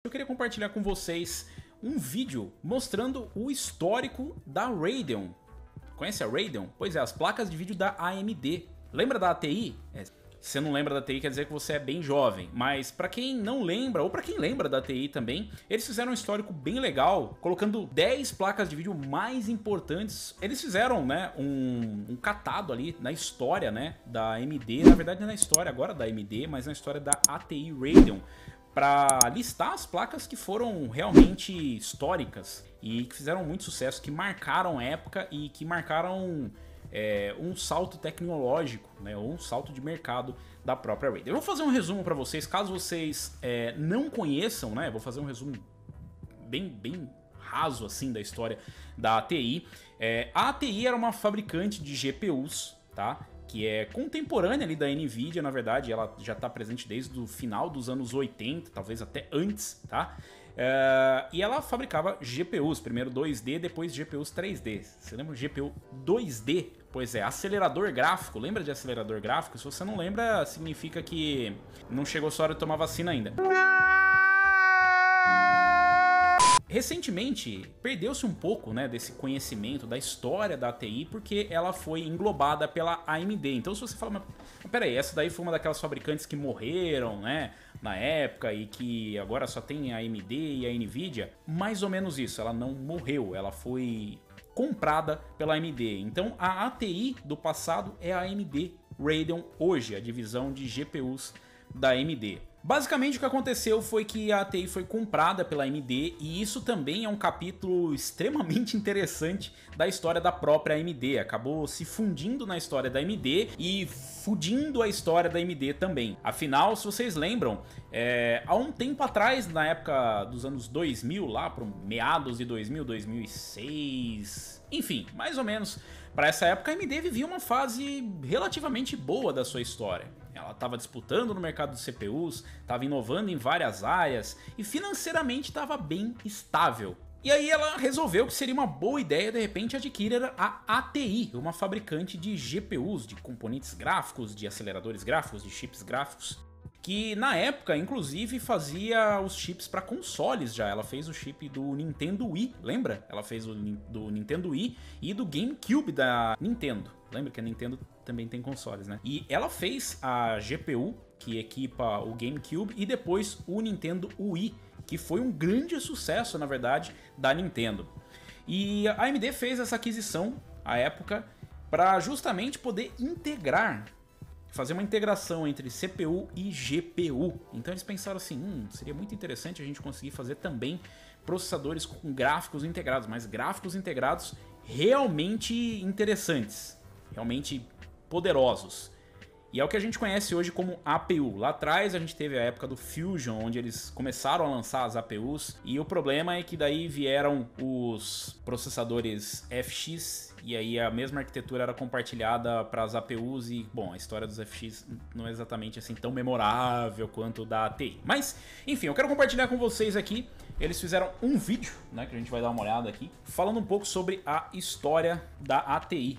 Eu queria compartilhar com vocês um vídeo mostrando o histórico da Radeon. Conhece a Radeon? Pois é, as placas de vídeo da AMD. Lembra da ATI? Se você não lembra da ATI, quer dizer que você é bem jovem. Mas para quem não lembra, ou para quem lembra da ATI também, eles fizeram um histórico bem legal, colocando 10 placas de vídeo mais importantes. Eles fizeram, né, um catado ali na história, né, da AMD. Na verdade não é na história agora da AMD, mas na história da ATI Radeon, para listar as placas que foram realmente históricas e que fizeram muito sucesso, que marcaram a época e que marcaram um salto tecnológico, né, ou um salto de mercado da própria Radeon. Eu vou fazer um resumo para vocês, caso vocês não conheçam, né, vou fazer um resumo bem raso assim da história da ATI. A ATI era uma fabricante de GPUs, tá? Que é contemporânea ali da NVIDIA, na verdade, ela já está presente desde o final dos anos 80, talvez até antes, tá? E ela fabricava GPUs, primeiro 2D, depois GPUs 3D. Você lembra do GPU 2D? Pois é, acelerador gráfico. Lembra de acelerador gráfico? Se você não lembra, significa que não chegou sua hora de tomar vacina ainda. Recentemente, perdeu-se um pouco, né, desse conhecimento da história da ATI, porque ela foi englobada pela AMD. Então se você fala, mas peraí, essa daí foi uma daquelas fabricantes que morreram, né, na época e que agora só tem a AMD e a NVIDIA, mais ou menos isso, ela não morreu, ela foi comprada pela AMD. Então a ATI do passado é a AMD Radeon hoje, a divisão de GPUs da AMD. Basicamente o que aconteceu foi que a ATI foi comprada pela AMD e isso também é um capítulo extremamente interessante da história da própria AMD. Acabou se fundindo na história da AMD e fudindo a história da AMD também. Afinal, se vocês lembram, há um tempo atrás, na época dos anos 2000, lá para meados de 2000, 2006, enfim, mais ou menos para essa época, a AMD vivia uma fase relativamente boa da sua história. Ela estava disputando no mercado de CPUs, estava inovando em várias áreas e financeiramente estava bem estável. E aí ela resolveu que seria uma boa ideia de repente adquirir a ATI, uma fabricante de GPUs, de componentes gráficos, de aceleradores gráficos, de chips gráficos, que na época inclusive fazia os chips para consoles já. Ela fez o chip do Nintendo Wii, lembra? Ela fez o do Nintendo Wii e do GameCube da Nintendo. Lembra que a Nintendo também tem consoles, né? E ela fez a GPU que equipa o GameCube e depois o Nintendo Wii, que foi um grande sucesso, na verdade, da Nintendo. E a AMD fez essa aquisição à época para justamente poder integrar, fazer uma integração entre CPU e GPU. Então eles pensaram assim, seria muito interessante a gente conseguir fazer também processadores com gráficos integrados, mas gráficos integrados realmente interessantes, realmente poderosos. E é o que a gente conhece hoje como APU. Lá atrás a gente teve a época do Fusion, onde eles começaram a lançar as APUs, e o problema é que daí vieram os processadores FX, e aí a mesma arquitetura era compartilhada para as APUs, e bom, a história dos FX não é exatamente assim tão memorável quanto da ATI. Mas, enfim, eu quero compartilhar com vocês aqui. Eles fizeram um vídeo, né, que a gente vai dar uma olhada aqui, falando um pouco sobre a história da ATI.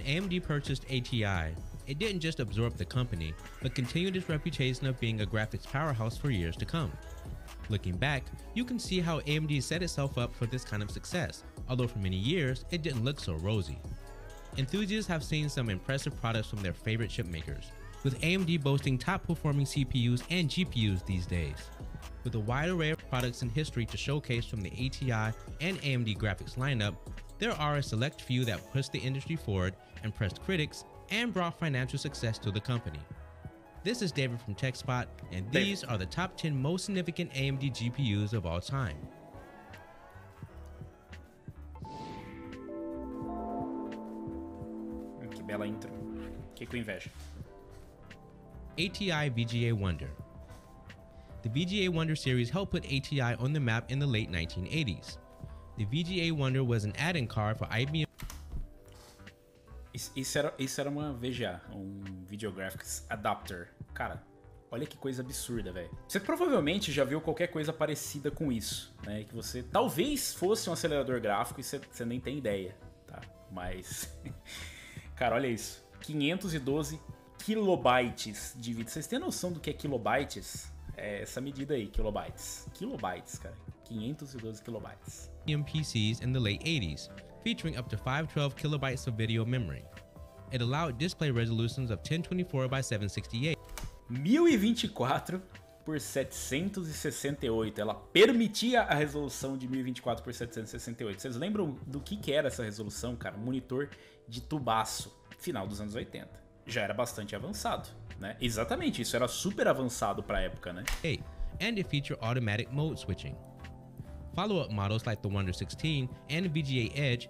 AMD purchased ATI, it didn't just absorb the company, but continued its reputation of being a graphics powerhouse for years to come. Looking back, you can see how AMD set itself up for this kind of success, although for many years, it didn't look so rosy. Enthusiasts have seen some impressive products from their favorite chipmakers, with AMD boasting top-performing CPUs and GPUs these days. With a wide array of products in history to showcase from the ATI and AMD graphics lineup, there are a select few that pushed the industry forward, impressed critics, and brought financial success to the company. This is David from TechSpot, and these are the top 10 most significant AMD GPUs of all time. Que bela intro. Que com inveja. ATI VGA Wonder. The VGA Wonder series helped put ATI on the map in the late 1980s. The VGA Wonder was an add-in card for IBM. Isso era uma VGA, um Video Graphics Adapter. Cara, olha que coisa absurda, velho. Você provavelmente já viu qualquer coisa parecida com isso, né? Que você talvez fosse um acelerador gráfico e você nem tem ideia, tá? Mas, cara, olha isso. 512 kilobytes de vídeo. Vocês têm noção do que é kilobytes? É essa medida aí, kilobytes. Kilobytes, cara. 512 kilobytes. PCs in the late 80s, featuring up to 512 kilobytes of video memory. It allowed display resolutions of 1024 by 768. 1024 por 768. Ela permitia a resolução de 1024 por 768. Vocês lembram do que era essa resolução, cara? Monitor de tubaço, final dos anos 80. Já era bastante avançado, né? Exatamente, isso era super avançado pra época, né? And it featured automatic mode switching. Follow-up models like the Wonder 16 and the VGA Edge.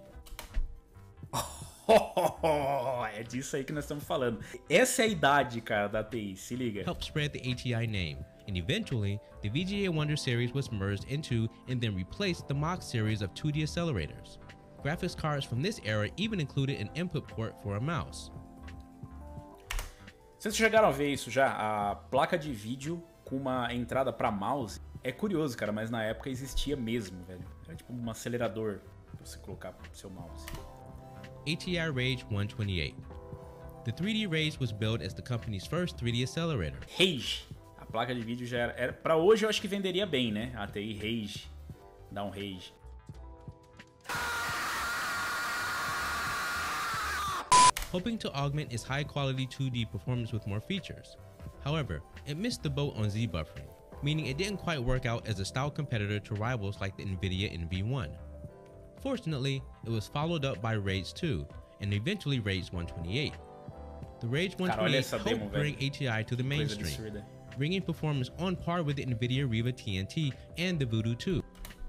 É disso aí que nós estamos falando. Essa é a idade, cara, da TI, se liga. Helped spread the ATI name, and eventually, the VGA Wonder series was merged into and then replaced the Mach series of 2D accelerators. Graphics cards from this era even included an input port for a mouse. Vocês chegaram a ver isso já? A placa de vídeo com uma entrada para mouse. É curioso, cara, mas na época existia mesmo, velho. Era tipo um acelerador pra você colocar pro seu mouse. ATI Rage 128. The 3D Rage was built as the company's first 3D accelerator. Rage. A placa de vídeo já era para hoje eu acho que venderia bem, né? A TI Rage. Dá um Rage. Hoping to augment its high-quality 2D performance with more features. However, it missed the boat on Z-buffering, meaning it didn't quite work out as a style competitor to rivals like the NVIDIA NV1. Fortunately, it was followed up by Rage 2, and eventually Rage 128. The Rage 128 helped bring ATI to the mainstream, bringing performance on par with the NVIDIA Riva TNT and the Voodoo 2.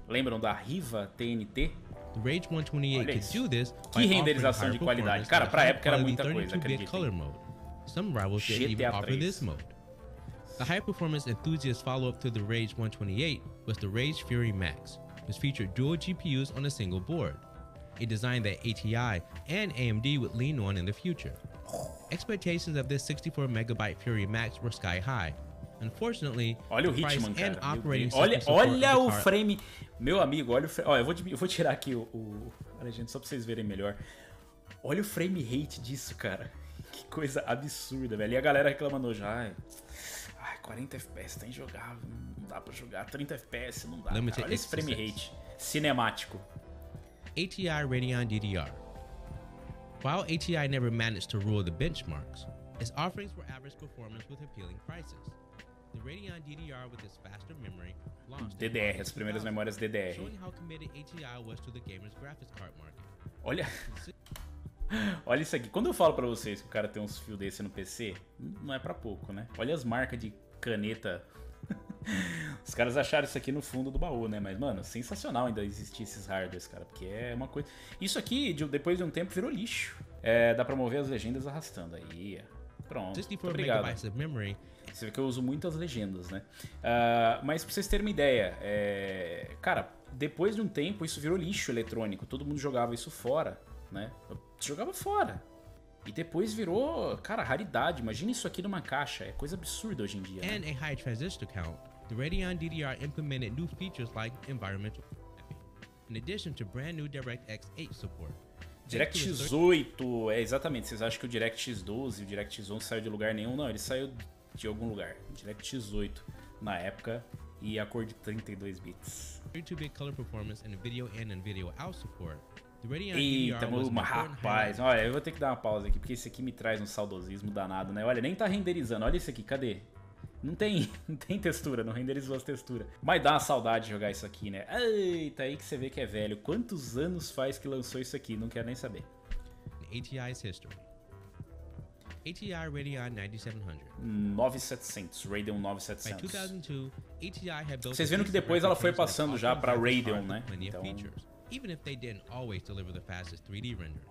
Lembram da Riva TNT? The Rage 128 could do this que renderização de qualidade. Cara, pra época era muita coisa, color mode. Some rivals didn't even offer this mode. The high-performance enthusiast follow-up to the Rage 128 was the Rage Fury Max, which featured dual GPUs on a single board, a design that ATI and AMD would lean on in the future. Expectations of this 64MB Fury Max were sky high. Unfortunately, olha o the price Hitman, and cara. operating Olha o frame. Meu amigo, olha o frame. Olha, eu vou tirar aqui a legenda só pra vocês verem melhor. Olha o frame rate disso, cara. Que coisa absurda, velho. E a galera reclamando já. Ai, 40 FPS tá injogável. Não dá pra jogar. 30 FPS não dá. Olha esse frame rate cinemático. ATI Radeon DDR. While ATI never managed to rule the benchmarks, its offerings were average performance with appealing prices. The Radeon DDR with its faster memory launched DDR, as primeiras memórias DDR. Showing how committed ATI was to the gamer's graphics card market. Olha. Olha isso aqui. Quando eu falo pra vocês que o cara tem uns fios desse no PC, não é pra pouco, né? Olha as marcas de caneta. Os caras acharam isso aqui no fundo do baú, né? Mas, mano, sensacional ainda existir esses hardwares, cara. Porque é uma coisa... Isso aqui, depois de um tempo, virou lixo. Dá pra mover as legendas arrastando. Aí, pronto. Muito obrigado. Você vê que eu uso muitas legendas, né? Mas pra vocês terem uma ideia, cara, depois de um tempo isso virou lixo eletrônico. Todo mundo jogava isso fora, né? Jogava fora. E depois virou, cara, raridade. Imagina isso aqui numa caixa. É coisa absurda hoje em dia. And a high transistor count, the Radeon DDR implemented new features like environmental mapping, in addition to brand new DirectX 8 support. DirectX 8, exatamente. Vocês acham que o DirectX 12 e o DirectX 11 saiu de lugar nenhum? Não, ele saiu de algum lugar. DirectX 8 na época e a cor de 32 bits. 32-bit color performance and video in and video out support. Eita, rapaz, olha, eu vou ter que dar uma pausa aqui, porque esse aqui me traz um saudosismo danado, né? Olha, nem tá renderizando, olha isso aqui, cadê? Não tem, não tem textura, não renderizou as texturas. Mas dá uma saudade de jogar isso aqui, né? Eita, aí que você vê que é velho. Quantos anos faz que lançou isso aqui? Não quero nem saber. ATI's history. ATI Radeon 9700. 9700, Radeon By 9700. 2002, ATI had built Vocês viram que depois ela foi passando já pra Radeon, né? Então, Então, even if they didn't always deliver the fastest 3D render.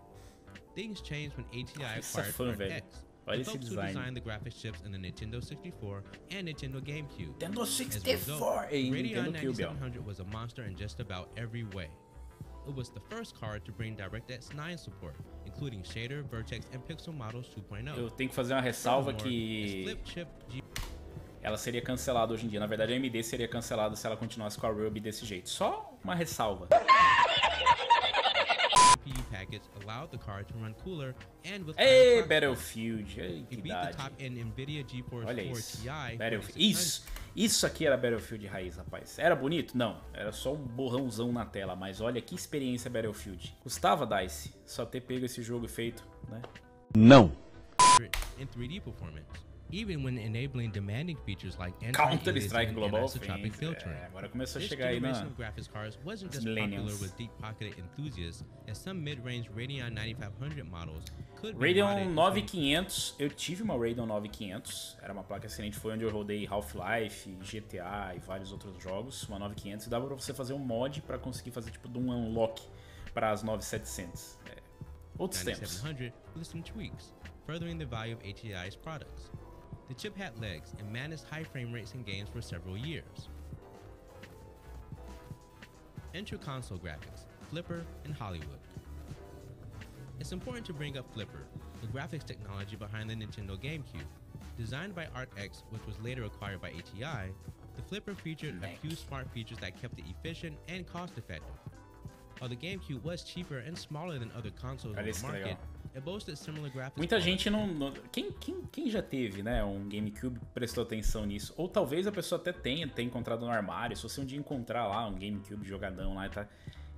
Things changed when ATI Essa acquired fã, velho. ArtX, Olha the esse folks who design. designed the graphics chips in the Nintendo 64 and Nintendo GameCube. Nintendo As a 64! result, Ei, Radeon Nintendo Cube, ó. 9700 was a monster in just about every way. It was the first card to bring DirectX 9 support, including shader, vertex, and pixel models 2.0. Eu tenho que fazer uma ressalva Furthermore, its que flip chip ela seria cancelada hoje em dia. Na verdade, a AMD seria cancelada se ela continuasse com a Ruby desse jeito. Só uma ressalva. GPU package allowed the card to run cooler and with Ei, higher clock Battlefield. Ei, speed. que It beat the idade. top-end NVIDIA GeForce Olha 4 isso. Ti Battlefield. 4600. Isso aqui era Battlefield raiz, rapaz. Era bonito? Não. Era só um borrãozão na tela. Mas olha que experiência Battlefield. Custava, DICE, só ter pego esse jogo feito, né? Não. In 3D performance, even when enabling demanding features like Counter-Strike anti-aliasing Global and anisotropic Offense. filtering. Agora começou a This chegar aí generation na... of graphics cards wasn't just millennials. popular with deep-pocketed enthusiasts, as some mid-range Radeon 9500 models could be Radeon modded into 9500, eu tive uma Radeon 9500, era uma placa excelente, foi onde eu rodei Half-Life, GTA e vários outros jogos, uma 9500, e dava pra você fazer um mod pra conseguir fazer tipo de um unlock para as 9700. Outros tempos. 9700 with some tweaks, furthering the value of ATI's products. The chip had legs and managed high frame rates in games for several years. Enter console graphics, Flipper and Hollywood. It's important to bring up Flipper, the graphics technology behind the Nintendo GameCube. Designed by ArtX, which was later acquired by ATI, the Flipper featured a few smart features that kept it efficient and cost-effective. While the GameCube was cheaper and smaller than other consoles on Olha the isso que market, legal. it boasted similar graphics. Muita quality. gente não... Quem já teve, né, um GameCube prestou atenção nisso. Ou talvez a pessoa até tenha encontrado no armário. Se você um dia encontrar lá um GameCube jogadão lá, tá?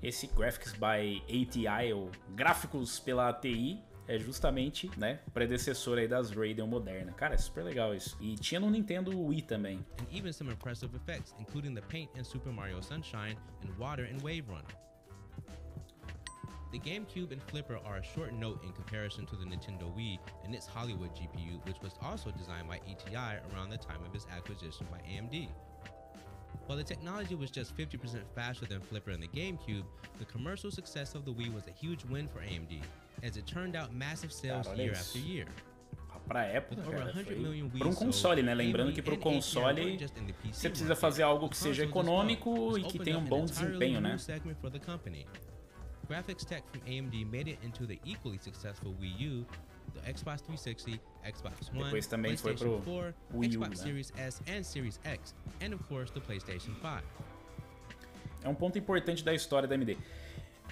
Esse Graphics by ATI, ou Gráficos pela ATI, é justamente, né, predecessor aí das Radeon moderna. Cara, é super legal isso. E tinha no Nintendo Wii também. And even some impressive effects, including the paint in Super Mario Sunshine and water in Wave Runner. The GameCube and Flipper are a short note in comparison to the Nintendo Wii and its Hollywood GPU, which was also designed by ATI around the time of its acquisition by AMD. While the technology was just 50% faster than Flipper and the GameCube, the commercial success of the Wii was a huge win for AMD, as it turned out massive sales Cara, olha year isso. after year. Pra época, With over cara, 100 foi million Wii para um console, né? sold, Lembrando que AMD pro and ATI console weren't just in the PC você precisa market, fazer algo but que seja consoles as well, econômico which e que opened tenha um up an bom entirely desempenho, new né? segment for the company. Graphics tech from AMD made it into the equally successful Wii U, the Xbox 360, Xbox One, Depois também foi PlayStation pro 4, Wii U, Xbox né? Series S and Series X, and of course the PlayStation 5. É um ponto importante da história da AMD.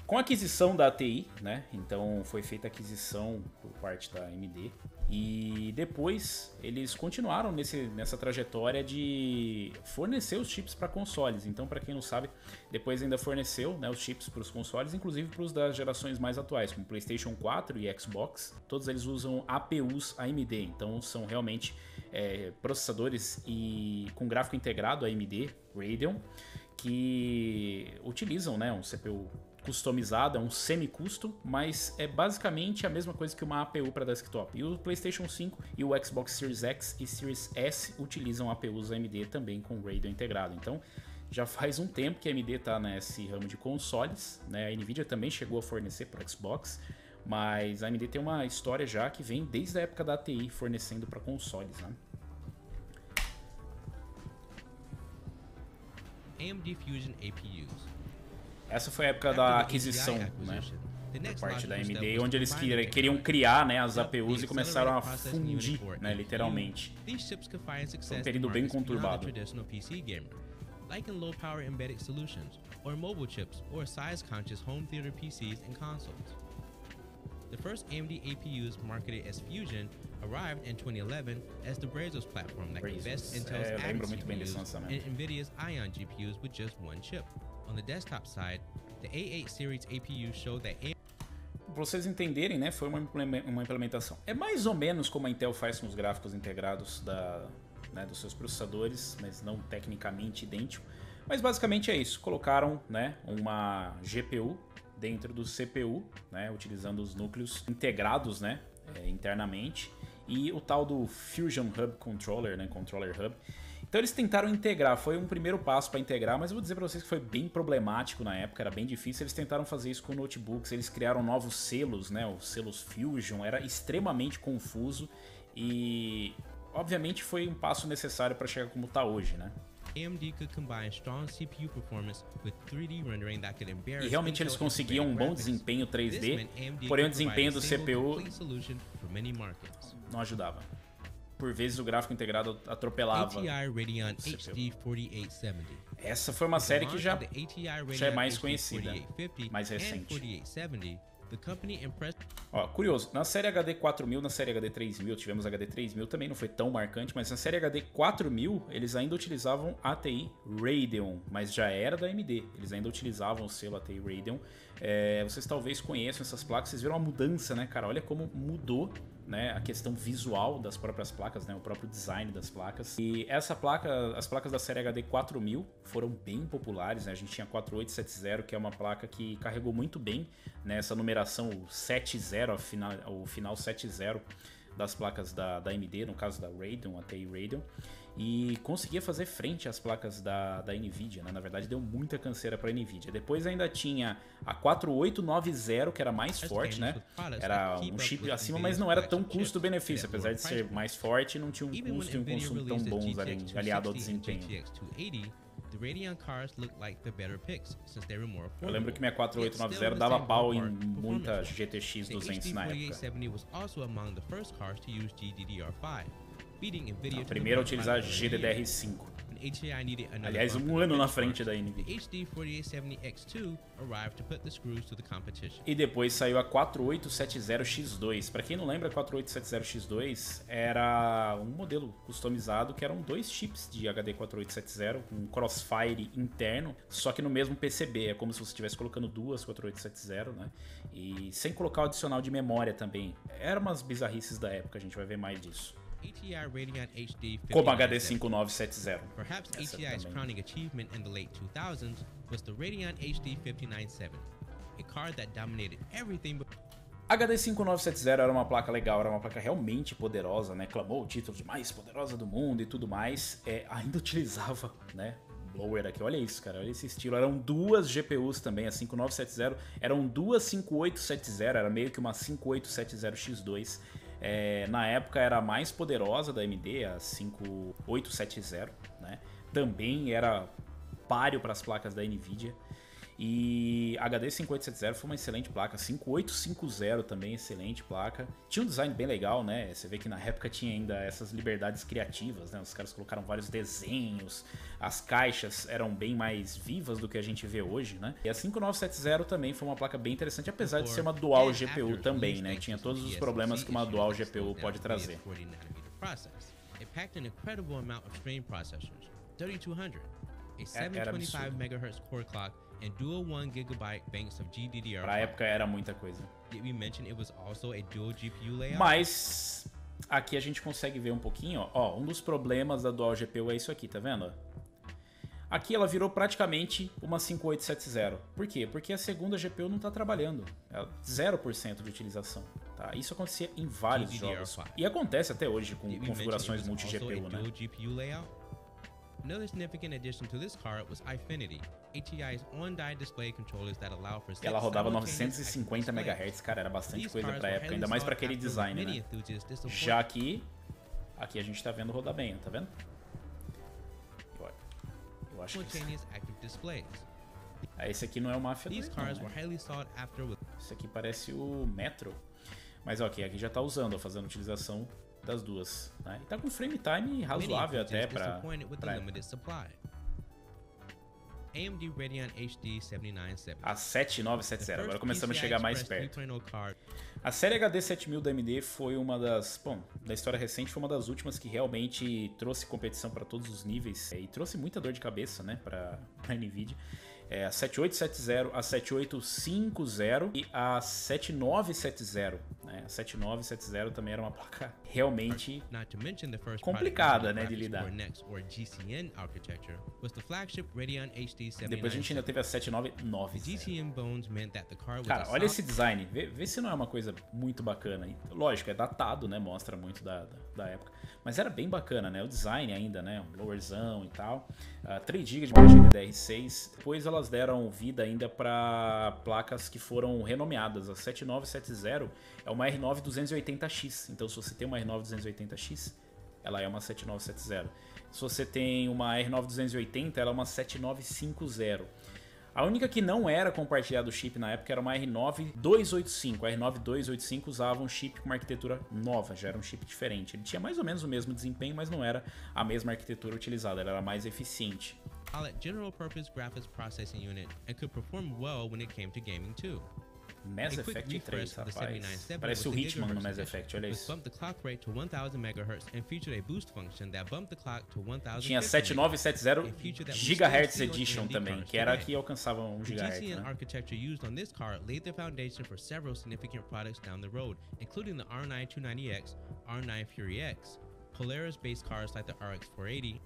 Com a aquisição da ATI, né? Então foi feita a aquisição por parte da AMD. E depois eles continuaram nessa trajetória de fornecer os chips para consoles. Então, para quem não sabe, depois ainda forneceu, né, os chips para os consoles, inclusive para os das gerações mais atuais, como PlayStation 4 e Xbox. Todos eles usam APUs AMD. Então são realmente processadores com gráfico integrado AMD Radeon, que utilizam, né, um CPU customizado, é um semi-custom, mas é basicamente a mesma coisa que uma APU para desktop. E o PlayStation 5 e o Xbox Series X e Series S utilizam APUs AMD também com Radeon integrado. Então já faz um tempo que a AMD está nesse ramo de consoles, né? A Nvidia também chegou a fornecer para Xbox, mas a AMD tem uma história já que vem desde a época da ATI fornecendo para consoles, né? AMD Fusion APUs. Essa foi a época da aquisição, né, por parte da AMD, onde eles queriam criar, né, as APUs e começaram a fundir, né, literalmente. Foi um período bem conturbado. Like in low-power embedded solutions, or mobile chips, or size-conscious home theater PCs and consoles. The first AMD APUs marketed as Fusion arrived in 2011 as the Brazos platform that could best Intel's Atom CPUs and NVIDIA's Ion GPUs with just one chip. On the desktop side, the A8 series APU showed that Pra vocês entenderem, né, foi uma implementação. É mais ou menos como a Intel faz com os gráficos integrados né, dos seus processadores, mas não tecnicamente idêntico. Mas basicamente é isso, colocaram, né, uma GPU dentro do CPU, né, utilizando os núcleos integrados, né, internamente, e o tal do Fusion Hub Controller, né, Controller Hub. Então eles tentaram integrar, foi um primeiro passo para integrar, mas eu vou dizer para vocês que foi bem problemático na época, era bem difícil. Eles tentaram fazer isso com notebooks, eles criaram novos selos, né, os selos Fusion, era extremamente confuso e obviamente foi um passo necessário para chegar como está hoje, né? AMD could combine strong CPU performance with 3D rendering that could embarrass. E realmente eles conseguiam um bom desempenho 3D, porém o desempenho do CPU não ajudava. Por vezes o gráfico integrado atropelava. ATI Radeon HD 4870. Essa foi uma série que já é mais conhecida, mais recente. Ó, curioso, na série HD 4000, na série HD 3000, tivemos HD 3000, também não foi tão marcante, mas na série HD 4000 eles ainda utilizavam ATI Radeon, mas já era da AMD, eles ainda utilizavam o selo ATI Radeon. Vocês talvez conheçam essas placas, vocês viram a mudança, né, cara? Olha como mudou, né, a questão visual das próprias placas, né, o próprio design das placas. E essa placa, as placas da série HD 4000 foram bem populares, né? A gente tinha a 4870, que é uma placa que carregou muito bem, né, essa numeração 70, o final 70 das placas da AMD, no caso da Radeon, a TI Radeon, e conseguia fazer frente às placas da Nvidia, né? Na verdade deu muita canseira para a Nvidia. Depois ainda tinha a 4890, que era mais forte, né? Era um chip acima, mas não era tão custo-benefício, apesar de ser mais forte, não tinha um custo e um consumo tão bons aliado ao desempenho. Eu lembro que minha 4890 dava pau em muita GTX 200 na época. A primeira a utilizar GDDR5. Aliás, um ano na frente da NVIDIA. E depois saiu a 4870X2. Para quem não lembra, a 4870X2 era um modelo customizado que eram 2 chips de HD 4870 com Crossfire interno, só que no mesmo PCB. É como se você estivesse colocando duas 4870, né? E sem colocar o adicional de memória também. Eram umas bizarrices da época, a gente vai ver mais disso. Como HD 5970. Perhaps ATI's crowning achievement in the late 2000s was the Radeon HD 5970, a card that dominated everything. HD 5970 era uma placa legal, era uma placa realmente poderosa, né? Clamou o título de mais poderosa do mundo e tudo mais. Ainda utilizava, né, blower aqui, olha isso, cara, olha esse estilo. Eram duas GPUs também, a 5970, eram duas 5870, era meio que uma 5870X2. Na época era a mais poderosa da AMD, a 5870, né? Também era páreo para as placas da Nvidia. E a HD 5870 foi uma excelente placa, 5850 também, excelente placa. Tinha um design bem legal, né? Você vê que na época tinha ainda essas liberdades criativas, né? Os caras colocaram vários desenhos, as caixas eram bem mais vivas do que a gente vê hoje, né? E a 5970 também foi uma placa bem interessante, apesar de ser uma dual GPU também, né? Tinha todos os problemas que uma dual GPU pode trazer. A 725 MHz core clock and dual 1 GB banks of GDDR5. Pra época era muita coisa. Did we mention it was also a dual GPU layout? Mas aqui a gente consegue ver um pouquinho, ó, um dos problemas da dual GPU é isso aqui, tá vendo? Aqui ela virou praticamente uma 5870. Por quê? Porque a segunda GPU não está trabalhando. É 0% de utilização. Tá? Isso acontecia em vários jogos. E acontece até hoje com configurações multi-GPU, né? Another significant addition to this card was Eyefinity, ATI's on-die display controllers that allow for. Ela rodava 950 MHz, cara, era bastante coisa pra época, ainda mais pra aquele design, né? Já que aqui a gente tá vendo rodar bem, tá vendo? Eu acho que esse aqui não é o Mafia 2, não, né? Esse aqui parece o Metro. Mas ok, aqui já tá usando, ó, fazendo utilização das duas, né? E tá com frame time razoável até pra AMD Radeon HD 7970. A 7970, agora começamos a chegar mais perto. A série HD 7000 da AMD foi uma das, bom, da história recente, foi uma das últimas que realmente trouxe competição para todos os níveis e trouxe muita dor de cabeça, né, para a Nvidia. A 7870, a 7850 e a 7970, né? né? A 7970 também era uma placa realmente Not to mention the first complicada, product né, de using lidar. graphics core Next or GCN architecture was the flagship Radeon HD 7970. Depois a gente ainda teve a The 7990. GCN bones meant that the car was Cara, a olha solid esse design, vê se não é uma coisa muito bacana. Lógico, é datado, né? Mostra muito da época. Mas era bem bacana, né? O design ainda, né? Um lowerzão e tal. 3 GB de memória GDDR6. Depois elas deram vida ainda para placas que foram renomeadas. A 7970 é uma R9 280X. Então, se você tem uma R9 280X, ela é uma 7970. Se você tem uma R9 280, ela é uma 7950. A única que não era compartilhada o chip na época era uma R9 285. A R9 285 usava um chip com uma arquitetura nova, já era um chip diferente. Ele tinha mais ou menos o mesmo desempenho, mas não era a mesma arquitetura utilizada, ela era mais eficiente. solid general purpose graphics processing unit and could perform well when it came to gaming too. Mass A quick Effect refresh 3, of the rapaz. 7970 Parece o was the Hitman no gigahertz Mass edition, Effect, olha which isso. bumped the clock rate to 1000 MHz and featured a boost function that bumped the clock to 1000. Tinha 7970 GHz Edition também, que era a que alcançava 1 The GHz, GCN né? architecture used on this car laid the foundation for several significant products down the road, including the R9 290X, R9 Fury X, Polaris-based cars like the RX 480.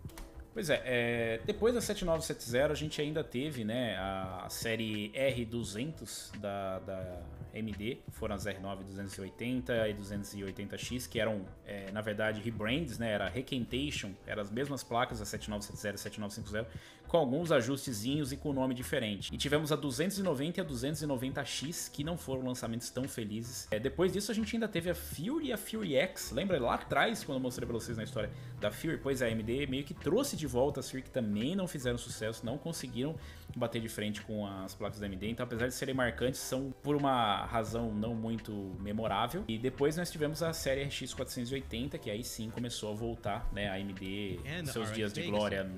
Pois é, depois da 7970 a gente ainda teve, né, a série R200 da AMD, que foram as R9 280 e 280X, que eram, na verdade, rebrands, né, era requentation, eram as mesmas placas, a 7970 e a 7950, com alguns ajustezinhos e com nome diferente. E tivemos a 290 e a 290X, que não foram lançamentos tão felizes. Depois disso a gente ainda teve a Fury e a Fury X, lembra lá atrás, quando eu mostrei pra vocês na história da Fury? Pois a AMD meio que trouxe de volta as Fury, que também não fizeram sucesso, não conseguiram bater de frente com as placas da AMD, então apesar de serem marcantes, são por uma razão não muito memorável. E depois nós tivemos a série RX 480, que aí sim começou a voltar, né, a AMD seus dias de glória no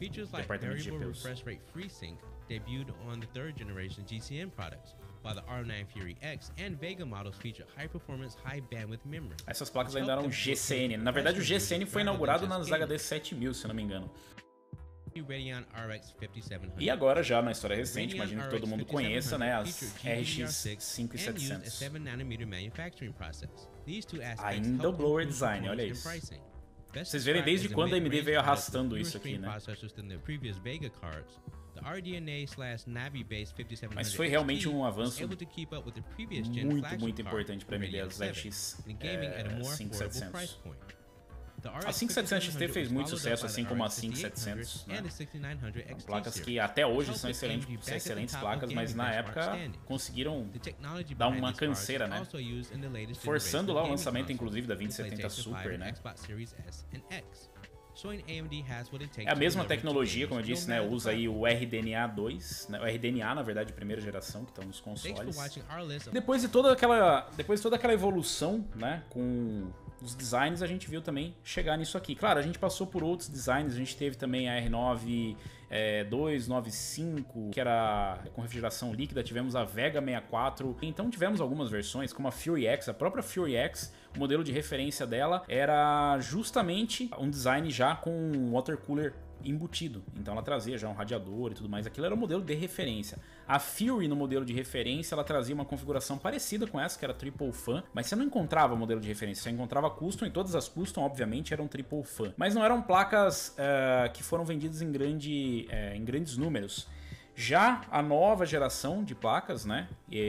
Features like departamento de variable GPUs. refresh rate FreeSync debuted on the 3rd generation GCN products, while the R9 Fury X and Vega models feature high performance, high bandwidth memory. Essas placas ainda eram GCN. Na verdade, o GCN foi inaugurado nas HD 7000, se eu não me engano. Radeon RX 5700. E agora já na história recente, imagino que todo mundo 5700 conheça, né, as featured RX GDDR6 and used a 5700. 7nm manufacturing process. These two aspects Ainda help o blower improve design, olha performance and isso. pricing. Best Vocês verem desde described as quando a AMD mid-range veio product with arrastando fewer isso aqui, screen né? processors than the previous Vega cards. The RDNA/Navi-based 5700 Mas foi realmente um was avanço able to keep up with the previous gen muito, flagship muito card, importante para the AMD, Radeon as 7, RX and gaming at a more affordable 5700. price point. The A RX 5700 XT fez muito was sucesso, followed up assim by como a the RX 5700, né? and the 6900 XT Placas que series. até hoje Helped são AMD back at the excelentes top placas, of mas gaming na benchmark época standing. conseguiram The technology dar behind uma these cards canseira, is né? also used in the latest Forçando generation lá o gaming lançamento, consoles, inclusive, da the 2070 PlayStation 5 Super, and né? Xbox Series S and X. Showing AMD has what it takes É a to mesma deliver to tecnologia, como eu gamers, disse, no né? matter the Usa aí platform. o RDNA 2, né? O RDNA, na verdade, de primeira geração, que estão nos Thanks for consoles. watching our list of Depois de toda aquela evolução, né, com os designs, a gente viu também chegar nisso aqui. Claro, a gente passou por outros designs, a gente teve também a R9 295, que era com refrigeração líquida, tivemos a Vega 64, então tivemos algumas versões, como a Fury X, a própria Fury X, o modelo de referência dela era justamente um design já com water cooler embutido, então ela trazia já um radiador e tudo mais, aquilo era o modelo de referência. A Fury no modelo de referência, ela trazia uma configuração parecida com essa, que era Triple Fan, mas você não encontrava modelo de referência, você encontrava custom, e todas as custom obviamente eram Triple Fan, mas não eram placas que foram vendidas em grandes números. Já a nova geração de placas, né?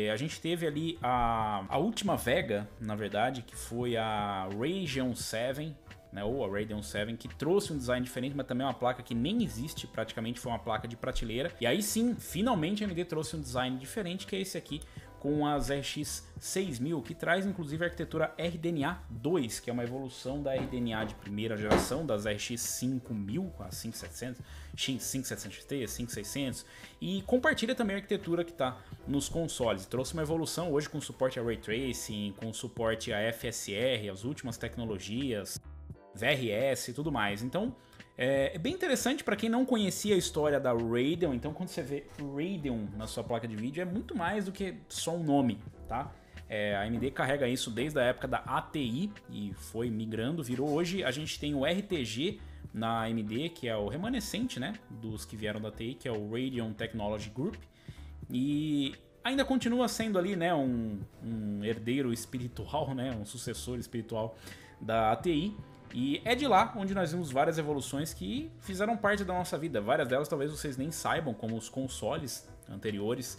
A gente teve ali a última Vega, na verdade, que foi a Radeon 7, né, ou a Radeon 7, que trouxe um design diferente, mas também é uma placa que nem existe, praticamente foi uma placa de prateleira. E aí sim, finalmente a AMD trouxe um design diferente, que é esse aqui, com as RX 6000, que traz inclusive a arquitetura RDNA 2, que é uma evolução da RDNA de primeira geração, das RX 5000, a 5700, 5700 XT, 5600, e compartilha também a arquitetura que está nos consoles. Trouxe uma evolução hoje com suporte a Ray Tracing, com suporte a FSR, as últimas tecnologias, VRS e tudo mais. Então é bem interessante para quem não conhecia a história da Radeon. Então quando você vê Radeon na sua placa de vídeo é muito mais do que só um nome, tá? A AMD carrega isso desde a época da ATI e foi migrando, virou. Hoje a gente tem o RTG na AMD, que é o remanescente, né, dos que vieram da ATI, que é o Radeon Technology Group. E ainda continua sendo ali, né, um herdeiro espiritual, né, um sucessor espiritual da ATI. E é de lá onde nós vimos várias evoluções que fizeram parte da nossa vida. Várias delas talvez vocês nem saibam, como os consoles anteriores.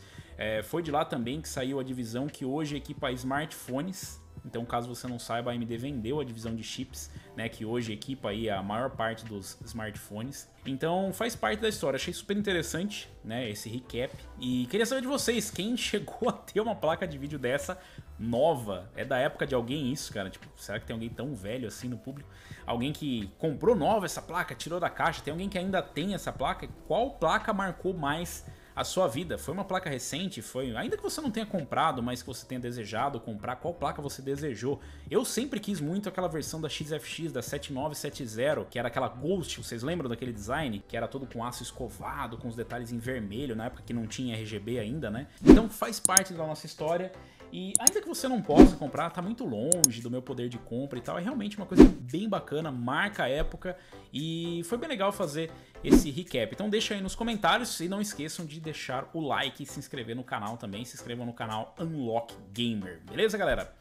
Foi de lá também que saiu a divisão que hoje equipa smartphones. Então, caso você não saiba, a AMD vendeu a divisão de chips, né, que hoje equipa aí a maior parte dos smartphones. Então, faz parte da história. Achei super interessante, né, esse recap. E queria saber de vocês, quem chegou a ter uma placa de vídeo dessa nova? É da época de alguém isso, cara? Tipo, será que tem alguém tão velho assim no público? Alguém que comprou nova essa placa, tirou da caixa? Tem alguém que ainda tem essa placa? Qual placa marcou mais a sua vida? Foi uma placa recente? Foi, ainda que você não tenha comprado, mas que você tenha desejado comprar, qual placa você desejou? Eu sempre quis muito aquela versão da XFX, da 7970, que era aquela Ghost, vocês lembram daquele design? Que era todo com aço escovado, com os detalhes em vermelho, na época que não tinha RGB ainda, né? Então faz parte da nossa história. E ainda que você não possa comprar, tá muito longe do meu poder de compra e tal, é realmente uma coisa bem bacana, marca a época e foi bem legal fazer esse recap. Então deixa aí nos comentários e não esqueçam de deixar o like e se inscrever no canal também, se inscrevam no canal Unlock Gamer, beleza galera?